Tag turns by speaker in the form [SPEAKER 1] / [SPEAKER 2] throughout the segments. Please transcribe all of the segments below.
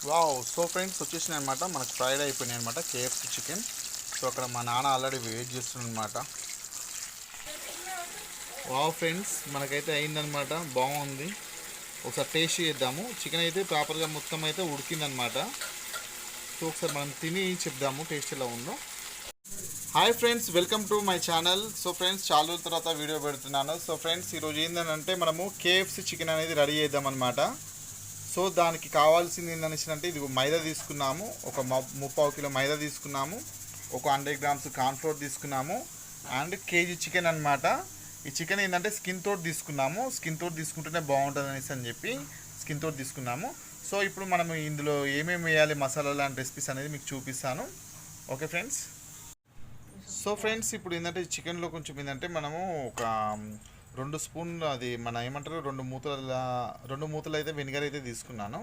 [SPEAKER 1] Wow! So friends వచ్చేసినాయి అనమాట. మనకు ఫ్రైడ్ అయిపోయినాయి అనమాట కేఎఫ్‌సి చికెన్. సో అక్కడ మా నాన్న ఆల్రెడీ వెయిట్ చేస్తున్నాడనమాట. వావ్ ఫ్రెండ్స్ మనకైతే అయిందనమాట. బాగుంది. ఒకసారి టేస్ట్ చేద్దాము. చికెన్ అయితే ప్రాపర్గా మొత్తం అయితే ఉడికిందనమాట. సో ఒకసారి మనం తిని చెప్దాము టేస్ట్ ఎలా ఉందో. Hi friends, welcome to my channel. So friends చాలా రోజుల తర్వాత వీడియో పెడుతున్నాను. సో ఫ్రెండ్స్ ఈరోజు ఏంటంటే మనము కేఎఫ్‌సి చికెన్ అనేది రెడీ చేద్దామన్నమాట. సో దానికి కావాల్సింది ఏంటంటే ఇది మైదా తీసుకున్నాము, ఒక 3/4 కిలో మైదా తీసుకున్నాము, ఒక 100 గ్రామ్స్ కార్న్‌ఫ్లోర్ తీసుకున్నాము అండ్ కేజీ చికెన్ అనమాట. ఈ చికెన్ ఏంటంటే స్కిన్ తోటి తీసుకున్నాము. స్కిన్ తోటి తీసుకుంటేనే బాగుంటుంది అనేసి అని చెప్పి స్కిన్ తోటి తీసుకున్నాము. సో ఇప్పుడు మనం ఇందులో ఏమేమి వేయాలి మసాలాలు అండ్ రెసిపీస్ అనేది మీకు చూపిస్తాను. Okay friends. సో ఫ్రెండ్స్ ఇప్పుడు ఏంటంటే చికెన్లో కొంచెం ఏంటంటే మనము ఒక 2 స్పూన్లు అది మన ఏమంటారు 2 మూతలు అయితే వెనిగర్ అయితే తీసుకున్నాను.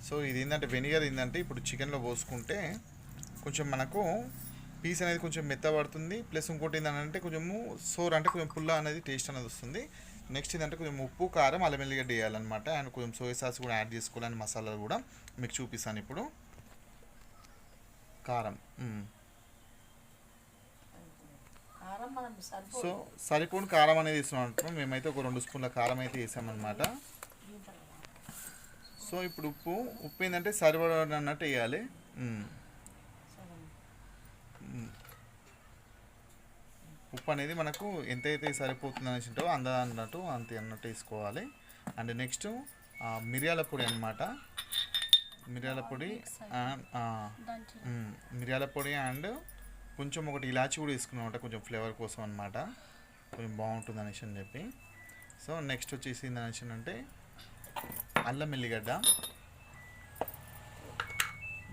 [SPEAKER 1] సో ఇది ఏంటంటే వెనిగర్ ఏంటంటే ఇప్పుడు చికెన్లో పోసుకుంటే కొంచెం మనకు పీస్ అనేది కొంచెం మెత్తబడుతుంది. ప్లస్ ఇంకోటి ఏంటంటే కొంచెము సోర్ అంటే కొంచెం పుల్ల అనేది టేస్ట్ అనేది వస్తుంది. నెక్స్ట్ ఏంటంటే కొంచెం ఉప్పు, కారం, అల్లం వెల్లిగడ్డ వేయాలన్నమాట. అండ్ కొంచెం సోయా సాస్ కూడా యాడ్ చేసుకోవాలని మసాలాలు కూడా మీకు చూపిస్తాను ఇప్పుడు. కారం సో సరిపోని కారం అనేది వేస్తున్నాం. మేమైతే ఒక 2 స్పూన్ల కారం అయితే వేసామన్నమాట. సో ఇప్పుడు ఉప్పు ఏంటంటే సరిపడన్నట్టు వేయాలి. ఉప్పు అనేది మనకు ఎంతైతే సరిపోతుంది అనేసింటో అన్నట్టు అంతే అన్నట్టు వేసుకోవాలి. అండ్ నెక్స్ట్ మిరియాల పొడి అనమాట. మిరియాల పొడి అండ్ కొంచెం ఒకటి ఇలాచి కూడా వేసుకున్నామంట కొంచెం ఫ్లేవర్ కోసం అనమాట. కొంచెం బాగుంటుంది అనేసి అని చెప్పి. సో నెక్స్ట్ వచ్చేసి ఏంటనేసి అంటే అల్లం వెల్లిగడ్డ,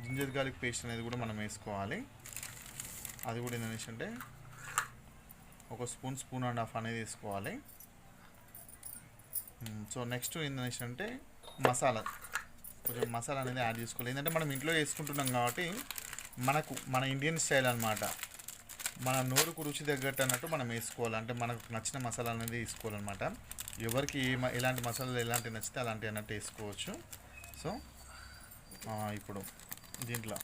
[SPEAKER 1] జింజర్ గార్లిక్ పేస్ట్ అనేది కూడా మనం వేసుకోవాలి. అది కూడా ఏంటనేసి అంటే ఒక స్పూన్ అండ్ హాఫ్ అనేది వేసుకోవాలి. సో నెక్స్ట్ ఏంటనేసి అంటే కొంచెం మసాలా అనేది యాడ్ చేసుకోవాలి. ఏంటంటే మనం ఇంట్లో వేసుకుంటున్నాం కాబట్టి మన ఇండియన్ స్టైల్ అనమాట. మన నోరుకు రుచి తగ్గట్టు అన్నట్టు మనం వేసుకోవాలి. అంటే మనకు నచ్చిన మసాలా అనేది వేసుకోవాలన్నమాట. ఎవరికి ఎలాంటి మసాలాలు ఎలాంటివి నచ్చితే అలాంటివి అన్నట్టు వేసుకోవచ్చు. సో ఇప్పుడు దీంట్లో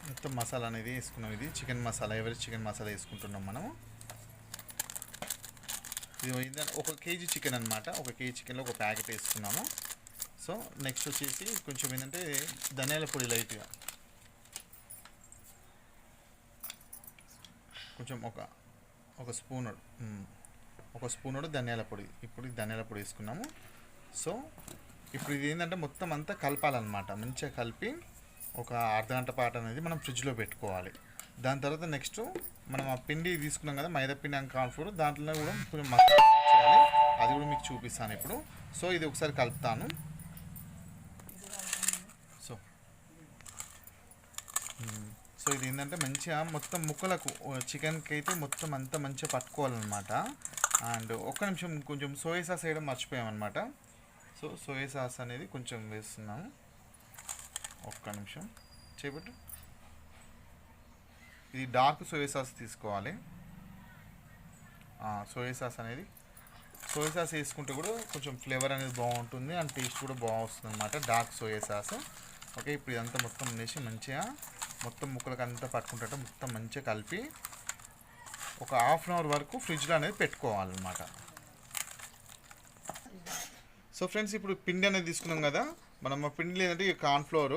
[SPEAKER 1] మొత్తం మసాలా అనేది వేసుకున్నాం. ఇది చికెన్ మసాలా, చికెన్ మసాలా వేసుకుంటున్నాం మనము. ఇది 1 కేజీ చికెన్ అనమాట. 1 కేజీ చికెన్లో ఒక ప్యాకెట్ వేసుకున్నాము. సో నెక్స్ట్ వచ్చేసి కొంచెం ఏంటంటే ధనియాల పొడి లైట్గా కొంచెం ఒక స్పూనుడు ధనియాల పొడి. ఇప్పుడు ధనియాల పొడి వేసుకున్నాము. సో ఇప్పుడు ఇది ఏంటంటే మొత్తం అంతా కలపాలన్నమాట. మంచిగా కలిపి ఒక అర్ధగంట పాటు అనేది మనం ఫ్రిడ్జ్లో పెట్టుకోవాలి. దాని తర్వాత నెక్స్ట్ మనం ఆ పిండి తీసుకున్నాం కదా, మైదా పిండి అండ్ కార్న్‌ఫ్లోర్, దాంట్లో కూడా కొంచెం మసాలా చేయాలి. అది కూడా మీకు చూపిస్తాను ఇప్పుడు. సో ఇది ఒకసారి కలుపుతాను. సో ఇది ఏంటంటే మంచిగా మొత్తం ముక్కలకు చికెన్కి అయితే మొత్తం అంతా మంచిగా పట్టుకోవాలన్నమాట. అండ్ ఒక్క నిమిషం కొంచెం సోయా సాస్ వేయడం మర్చిపోయామన్నమాట. సో సోయా సాస్ అనేది కొంచెం వేస్తున్నాము. ఒక్క నిమిషం చేపట్టు. ఇది డార్క్ సోయా సాస్ తీసుకోవాలి. సోయా సాస్ వేసుకుంటే కూడా కొంచెం ఫ్లేవర్ అనేది బాగుంటుంది అండ్ టేస్ట్ కూడా బాగుంటుంది అనమాట, డార్క్ సోయా సాస్. ఓకే, ఇప్పుడు ఇదంతా మొత్తం వేసి మంచిగా మొత్తం ముక్కలకు అంతా పట్టుకుంటే మొత్తం మంచిగా కలిపి ఒక ½ అవర్ వరకు ఫ్రిడ్జ్లో అనేది పెట్టుకోవాలన్నమాట. సో ఫ్రెండ్స్ ఇప్పుడు పిండి అనేది తీసుకున్నాం కదా, మనం ఆ పిండి లేదంటే కార్న్‌ఫ్లోర్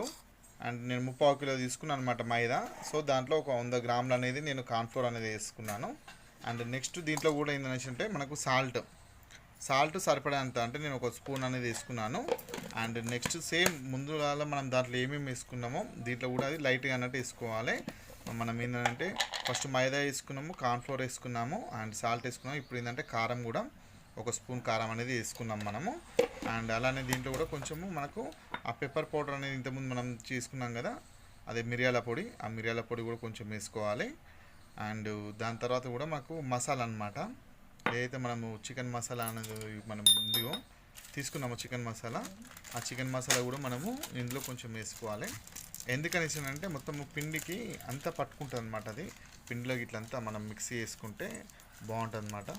[SPEAKER 1] అండ్ నేను 3/4 కిలో తీసుకున్నాను అనమాట మైదా. సో దాంట్లో ఒక 100 గ్రాములు అనేది నేను కార్న్‌ఫ్లోర్ అనేది వేసుకున్నాను. అండ్ నెక్స్ట్ దీంట్లో కూడా ఏంటనేసి అంటే మనకు సాల్ట్ సరిపడేంత అంటే నేను ఒక స్పూన్ అనేది వేసుకున్నాను. అండ్ నెక్స్ట్ సేమ్ ముందుగా మనం దాంట్లో ఏమేమి వేసుకున్నామో దీంట్లో కూడా అది లైట్గా అన్నట్టు వేసుకోవాలి. మనం ఏంటంటే ఫస్ట్ మైదా వేసుకున్నాము, కార్న్‌ఫ్లోర్ వేసుకున్నాము అండ్ సాల్ట్ వేసుకున్నాము. ఇప్పుడు ఏంటంటే కారం కూడా ఒక స్పూన్ కారం అనేది వేసుకున్నాం మనము. అండ్ అలానే దీంట్లో కూడా కొంచెము మనకు ఆ పెప్పర్ పౌడర్ అనేది ఇంతకుముందు మనం చేసుకున్నాం కదా, అదే మిరియాల పొడి, ఆ మిరియాల పొడి కూడా కొంచెం వేసుకోవాలి. అండ్ దాని తర్వాత కూడా మాకు మసాలా అనమాట, ఏదైతే మనము చికెన్ మసాలా అనేది మనం ముందుగా తీసుకున్నాము చికెన్ మసాలా, ఆ చికెన్ మసాలా కూడా మనము ఇందులో కొంచెం వేసుకోవాలి. ఎందుకనేసి అంటే మొత్తం పిండికి అంతా పట్టుకుంటుంది అనమాట. అది పిండిలో ఇట్లంతా మనం మిక్సీ చేసుకుంటే బాగుంటుంది అనమాట.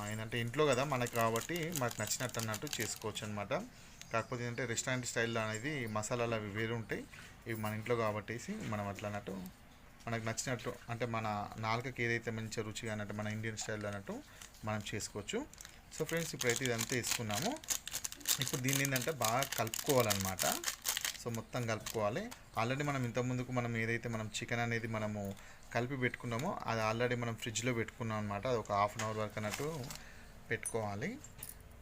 [SPEAKER 1] ఏంటంటే ఇంట్లో కదా మనకు, కాబట్టి మనకు నచ్చినట్టు అన్నట్టు చేసుకోవచ్చు అనమాట. కాకపోతే ఏంటంటే రెస్టారెంట్ స్టైల్లో అనేది మసాలాలు అవి వేరు ఉంటాయి. ఇవి మన ఇంట్లో కాబట్టేసి మనం అట్లా అన్నట్టు మనకు నచ్చినట్టు అంటే మన నాలుకకి ఏదైతే మంచి రుచిగా అన్నట్టు మన ఇండియన్ స్టైల్లో అన్నట్టు మనం చేసుకోవచ్చు. సో ఫ్రెండ్స్ ఇప్పుడైతే ఇదంతా వేసుకున్నాము. ఇప్పుడు దీన్ని ఏంటంటే బాగా కలుపుకోవాలన్నమాట. సో మొత్తం కలుపుకోవాలి. ఆల్రెడీ మనం ఇంతకుముందుకు మనం ఏదైతే మనం చికెన్ అనేది మనము కలిపి పెట్టుకున్నామో అది ఆల్రెడీ మనం ఫ్రిడ్జ్లో పెట్టుకున్నాం అనమాట. అది ఒక హాఫ్ అన్ అవర్ వరకు అన్నట్టు పెట్టుకోవాలి.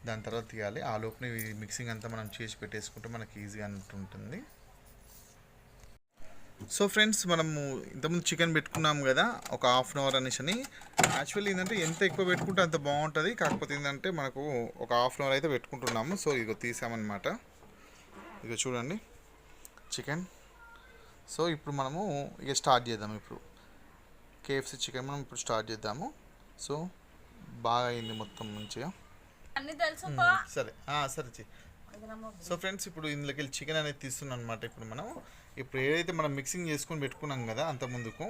[SPEAKER 1] దాని తర్వాత తీయాలి. ఆ లోపుని మిక్సింగ్ అంతా మనం చేసి పెట్టేసుకుంటే మనకి ఈజీగా అన్నట్టు ఉంటుంది. సో ఫ్రెండ్స్ మనము ఇంతకుముందు చికెన్ పెట్టుకున్నాము కదా ఒక హాఫ్ అన్ అవర్ అనేసి. యాక్చువల్లీ ఏంటంటే ఎంత ఎక్కువ పెట్టుకుంటే అంత బాగుంటుంది. కాకపోతే ఏంటంటే మనకు ఒక హాఫ్ అన్ అవర్ అయితే పెట్టుకుంటున్నాము. సో ఇదిగో తీసామన్నమాట. ఇక చూడండి చికెన్. సో ఇప్పుడు మనము ఇక స్టార్ట్ చేద్దాము. ఇప్పుడు KFC చికెన్ మనం ఇప్పుడు స్టార్ట్ చేద్దాము. సో బాగా అయింది మొత్తం మంచిగా. సరే సరే. సో ఫ్రెండ్స్ ఇప్పుడు ఇందులోకి వెళ్ళి చికెన్ అనేది తీస్తున్నాం అనమాట. ఇప్పుడు ఏదైతే మనం మిక్సింగ్ చేసుకొని పెట్టుకున్నాం కదా అంత ముందుకు,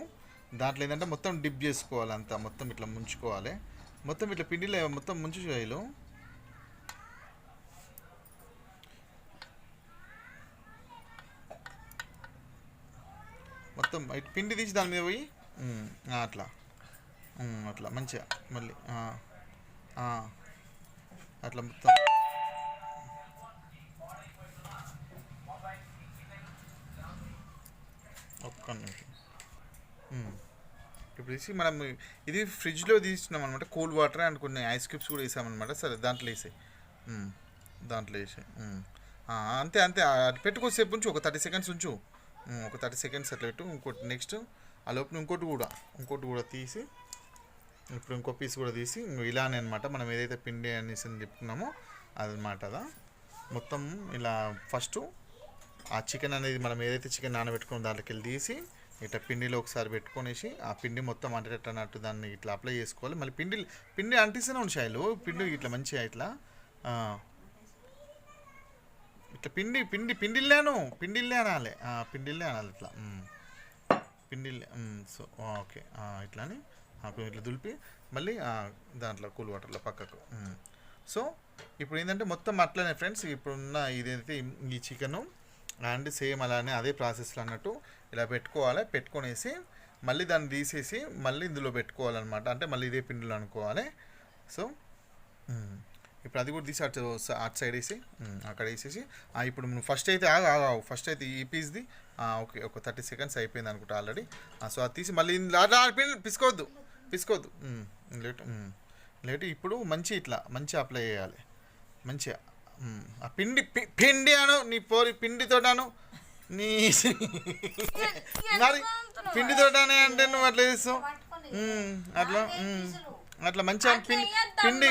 [SPEAKER 1] దాంట్లో ఏంటంటే మొత్తం డిప్ చేసుకోవాలి. అంతా మొత్తం ఇట్లా ముంచుకోవాలి. మొత్తం ఇట్లా పిండిలో మొత్తం ముంచు చేయాలి. మొత్తం ఇటు పిండి తీసి దాని మీద పోయి అట్లా అట్లా మంచిగా మళ్ళీ అట్లా మొత్తం ఒక్క నిమిషం. ఇప్పుడు తీసి మనం ఇది ఫ్రిడ్జ్లో తీసినాం అనమాట. కూల్ వాటర్ అండ్ కొన్ని ఐస్ క్యూబ్స్ కూడా వేసామన్నమాట. సరే దాంట్లో వేసాయి. దాంట్లో వేసాయి. అంతే అంతే. అది పెట్టుకోసేపు ఉంచు. ఒక 30 సెకండ్స్ ఉంచు. ఒక 30 సెకండ్స్ అట్లా పెట్టు. ఇంకోటి నెక్స్ట్ ఆ లోపల ఇంకోటి కూడా తీసి ఇప్పుడు ఇంకో పీస్ కూడా తీసి ఇలానే అనమాట. మనం ఏదైతే పిండి అనేసి చెప్పుకున్నామో అదనమాట. అదా మొత్తం ఇలా ఫస్ట్ ఆ చికెన్ అనేది మనం ఏదైతే చికెన్ నానబెట్టుకున్న దాంట్లోకి వెళ్ళి తీసి ఇట్లా పిండిలో ఒకసారి పెట్టుకొనేసి ఆ పిండి మొత్తం అంటేటట్టు అన్నట్టు దాన్ని ఇట్లా అప్లై చేసుకోవాలి. మళ్ళీ పిండి అంటిస్తూనే ఉండి షాయిలు పిండి ఇట్లా మంచిగా ఇట్లా ఇట్లా పిండిల్లే అనాలి. పిండిల్లే అనాలి ఇట్లా పిండిల్లే. సో ఓకే ఇట్లాని ఇట్లా దులిపి మళ్ళీ దాంట్లో కూల్ వాటర్లో పక్కకు. సో ఇప్పుడు ఏంటంటే మొత్తం అట్లనే ఫ్రెండ్స్ ఇప్పుడున్న ఇదైతే ఈ చికెను అండ్ సేమ్ అలానే అదే ప్రాసెస్లో అన్నట్టు ఇలా పెట్టుకొనేసి మళ్ళీ దాన్ని తీసేసి మళ్ళీ ఇందులో పెట్టుకోవాలన్నమాట. అంటే మళ్ళీ ఇదే పిండిలో అనుకోవాలి. సో ఇప్పుడు అది కూడా తీసి అటు సైడ్ వేసి అక్కడ వేసేసి ఇప్పుడు నువ్వు ఫస్ట్ అయితే ఫస్ట్ అయితే ఈ పీస్ది ఓకే ఒక 30 సెకండ్స్ అయిపోయింది అనుకుంటా ఆల్రెడీ. సో అది తీసి మళ్ళీ పిసుకోవద్దు లేటు. ఇప్పుడు ఇట్లా మంచిగా అప్లై చేయాలి. మంచిగా ఆ పిండి అను నీ పిండితోటాను నీ మరి పిండితోటనే అంటే నువ్వు అట్లా చేస్తావు. అట్లా మంచిగా పిండి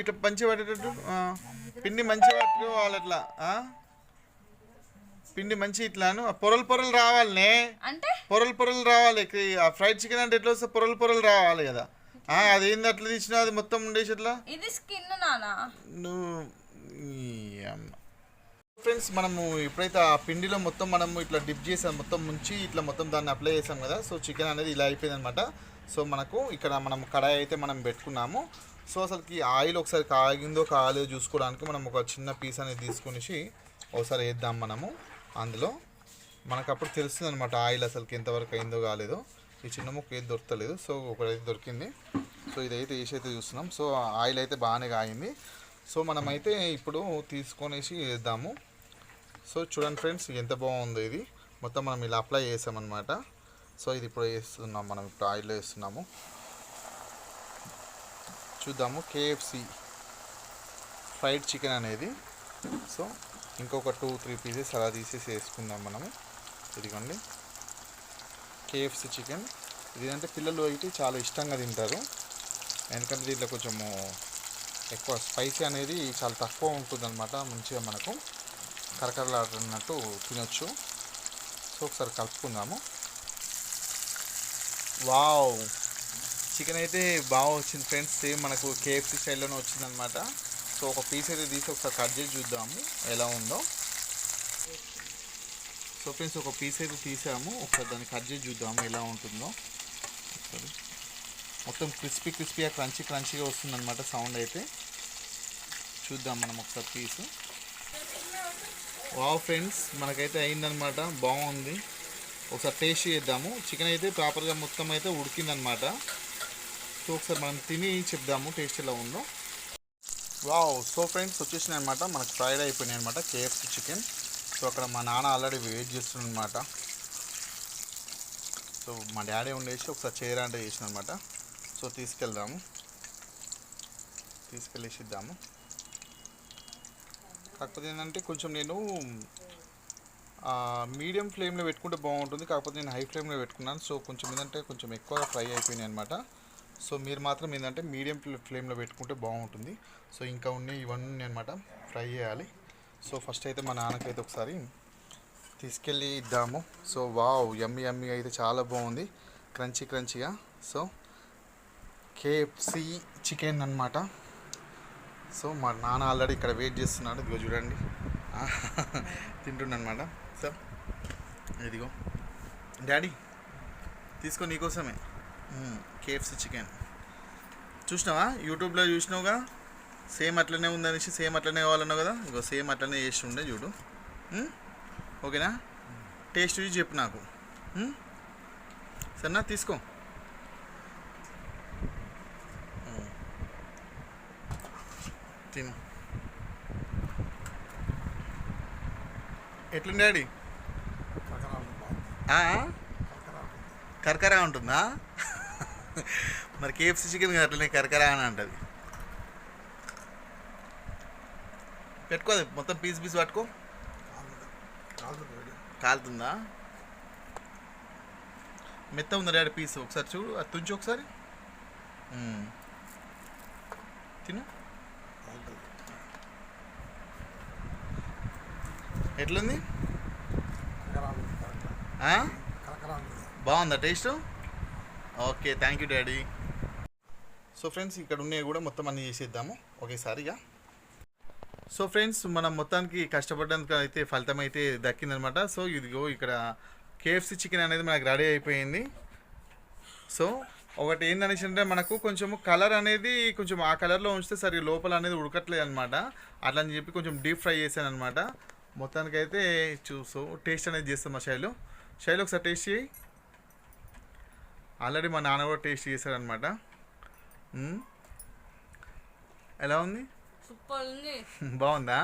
[SPEAKER 1] ఇట్లా మంచిగా పట్టేటట్టు పిండి మంచిగా పట్టుకోవాలి. అట్లా పిండి మంచి ఇట్లాను పొరలు రావాలనే. పొరలు రావాలి. ఆ ఫ్రైడ్ చికెన్ అంటే ఎట్లా వస్తే పొరలు రావాలి కదా. అదేంది అట్లా తీసినా అది మొత్తం ఉండేసి అట్లా నువ్వు ఫ్రెండ్స్ మనము ఎప్పుడైతే ఆ పిండిలో మొత్తం మనము ఇట్లా డిప్ చేసాం మొత్తం ముంచి ఇట్లా మొత్తం దాన్ని అప్లై చేసాం కదా. సో చికెన్ అనేది ఇలా అయిపోయింది అనమాట. సో మనకు ఇక్కడ మనం కడాయి అయితే మనం పెట్టుకున్నాము. సో అసలుకి ఆయిల్ ఒకసారి కాగిందో కాలేదో చూసుకోవడానికి మనం ఒక చిన్న పీస్ అనేది తీసుకునేసి ఒకసారి వేద్దాం మనము. అందులో మనకు అప్పుడు తెలుస్తుంది అనమాట ఆయిల్ అసలుకి ఎంతవరకు అయిందో కాలేదో. ఈ చిన్న ముక్క ఏది దొరకలేదు. సో ఒకటైతే దొరికింది. సో ఇదైతే వేసి అయితే చూస్తున్నాం. సో ఆయిల్ అయితే బాగానే కాగింది. సో మనమైతే ఇప్పుడు తీసుకొనేసి వేద్దాము. సో చూడండి ఫ్రెండ్స్ ఎంత బాగుందో ఇది. మొత్తం మనం ఇలా అప్లై చేసామన్నమాట. సో ఇది ఇప్పుడు వేస్తున్నాం. మనం ఇప్పుడు ఆయిల్లో వేస్తున్నాము. చూద్దాము KFC ఫ్రైడ్ చికెన్ అనేది. సో ఇంకొక 2-3 పీసెస్ అలా తీసేసి వేసుకుందాం మనము. ఇదిగోండి KFC చికెన్. ఇది అంటే పిల్లలు అయితే చాలా ఇష్టంగా తింటారు. ఎందుకంటే దీంట్లో కొంచెము ఎక్కువ స్పైసీ అనేది చాలా తక్కువ ఉంటుంది అనమాట. మంచిగా మనకు కరకరలాడుతున్నట్టు తినొచ్చు. సో ఒకసారి కలుపుకుందాము. వావ్ చికెన్ అయితే బాగా వచ్చింది ఫ్రెండ్స్. సేమ్ మనకు KFC స్టైల్లోనే వచ్చిందనమాట. సో ఒక పీస్ అయితే తీసి ఒకసారి కట్ చేసి చూద్దాము ఎలా ఉందో. సో ఫ్రెండ్స్ ఒక పీస్ అయితే తీసాము. ఒకసారి దాన్ని కట్ చేసి చూద్దాము ఎలా ఉంటుందో. మొత్తం క్రిస్పీగా క్రంచీగా వస్తుందన్నమాట సౌండ్ అయితే. చూద్దాం మనం ఒకసారి పీసు. వావ్ ఫ్రెండ్స్, మనకైతే అయిందనమాట, బాగుంది. ఒకసారి టేస్ట్ చేద్దాము. చికెన్ అయితే ప్రాపర్గా మొత్తం అయితే ఉడికిందనమాట. సో ఒకసారి మనం తిని చెప్దాము టేస్ట్ ఎలా ఉందో. వావ్, సో ఫ్రెండ్స్ వచ్చేసినాయి అనమాట, మనకు ఫ్రైడ్ అయిపోయినాయి అనమాట కేఎఫ్సి చికెన్. సో అక్కడ మా నాన్న ఆల్రెడీ వెయిట్ చేస్తున్నాడు అనమాట. సో మా డాడీ ఉండేసి ఒకసారి చేయరా అంటే చేసిన అనమాట. సో తీసుకెళ్ళేసి ఇద్దాము. కాకపోతే ఏంటంటే కొంచెం నేను మీడియం ఫ్లేమ్లో పెట్టుకుంటే బాగుంటుంది, కాకపోతే నేను హై ఫ్లేమ్లో పెట్టుకున్నాను. సో కొంచెం ఏంటంటే కొంచెం ఎక్కువ ఫ్రై అయిపోయినాయి అనమాట. సో మీరు మాత్రం ఏంటంటే మీడియం ఫ్లేమ్లో పెట్టుకుంటే బాగుంటుంది. సో ఇంకా ఉన్నాయి, ఇవన్నీ అనమాట ఫ్రై చేయాలి. సో ఫస్ట్ అయితే మా నాన్నకైతే ఒకసారి తీసుకెళ్ళి ఇద్దాము. సో వావ్, యమ్మీ యమ్మీ అయితే చాలా బాగుంది, క్రంచీగా. సో కేఎఫ్సి చికెన్ అనమాట. సో మా నాన్న ఆల్రెడీ ఇక్కడ వెయిట్ చేస్తున్నాడు, ఇదిగో చూడండి తింటుండనమాట. సో ఇదిగో డాడీ తీసుకో, నీకోసమే కేఎఫ్సి చికెన్. చూసినావా, యూట్యూబ్లో చూసినావుగా, సేమ్ అట్లనే ఉందనేసి సేమ్ అట్లనే కావాలన్నావు కదా, ఇగో సేమ్ అట్లనే చేసి ఉండే చూడు. ఓకేనా, టేస్ట్ చూసి చెప్పు నాకు. సరేనా, తీసుకో. తిను. ఎట్లుంది డాడీ? కరకరా ఉంటుందా? మరి కేఎఫ్సి చికెన్ అట్లనే కరకరా అని అంటది. పెట్టుకోదు, మొత్తం పీస్ పట్టుకో. కాలుతుందా? మెత్త ఉందా డాడీ పీస్? ఒకసారి చూడు, అది తుంచి ఒకసారి తిను. ఎట్లుంది? బాగుందా taste? Okay, thank you daddy. So friends, ఇక్కడ ఉన్నవి కూడా మొత్తం అన్నీ చేసేద్దాము ఒకేసారిగా. సో ఫ్రెండ్స్, మనం మొత్తానికి కష్టపడడానికి అయితే ఫలితం అయితే దక్కిందనమాట. సో ఇదిగో ఇక్కడ కేఎఫ్సి చికెన్ అనేది మనకు రెడీ అయిపోయింది. సో ఒకటి ఏందనేసి అంటే మనకు కొంచెం కలర్ అనేది కొంచెం ఆ కలర్లో ఉంచితే సరిగ్గా లోపల అనేది ఉడకట్లేదు అనమాట. అట్లా అని చెప్పి కొంచెం డీప్ ఫ్రై చేశాను అనమాట. మొత్తానికి అయితే చూసు టేస్ట్ అనేది చేస్తాం మా శైలు ఒకసారి టేస్ట్ చేయి. ఆల్రెడీ మా నాన్న కూడా టేస్ట్ చేశారనమాట. ఎలా ఉంది?
[SPEAKER 2] సూపర్ ఉంది.
[SPEAKER 1] బాగుందా?